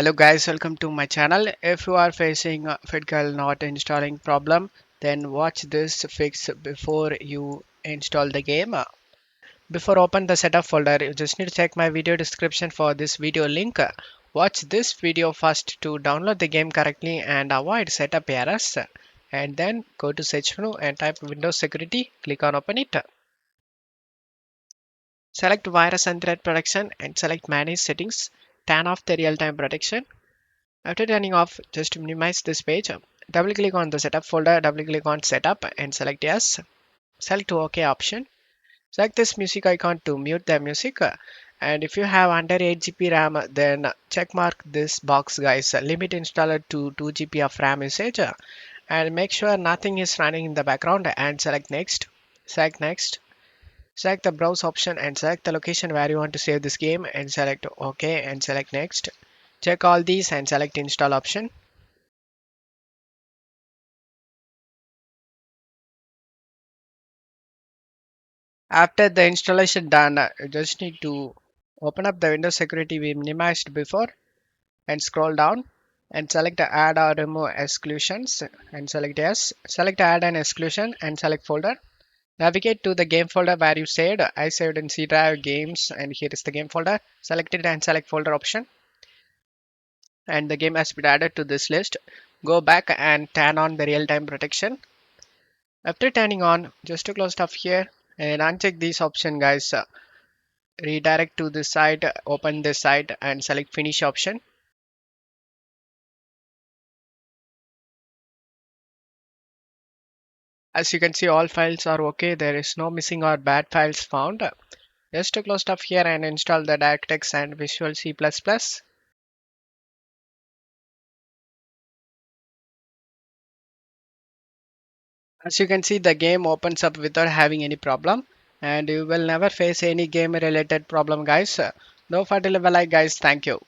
Hello guys, welcome to my channel. If you are facing a FitGirl not installing problem, then watch this fix before you install the game. Before open the setup folder, you just need to check my video description for this video link. Watch this video first to download the game correctly and avoid setup errors. And then go to search menu and type Windows Security. Click on open it. Select virus and threat protection and select manage settings. Turn off the real-time protection. After turning off, just minimize this page. Double click on the setup folder, double click on setup and select yes. Select OK option. Select this music icon to mute the music. And if you have under 8 GB RAM, then check mark this box guys. Limit installer to 2 GB of RAM usage. And make sure nothing is running in the background and select next. Select next. Select the browse option and select the location where you want to save this game and select OK and select next. Check all these and select install option. After the installation done, you just need to open up the Windows security we minimized before and scroll down and select the add or remove exclusions and select yes. Select add an exclusion and select folder. Navigate to the game folder where you saved. I saved in C drive games and here is the game folder. Select it and select folder option and the game has been added to this list. Go back and turn on the real-time protection. After turning on, just to close stuff here and uncheck this option guys. Redirect to this site, open this site and select finish option. As you can see, all files are okay. There is no missing or bad files found. Just to close stuff here and install the DirectX and Visual C++. As you can see, the game opens up without having any problem and you will never face any game related problem guys. No for leave a like guys. Thank you.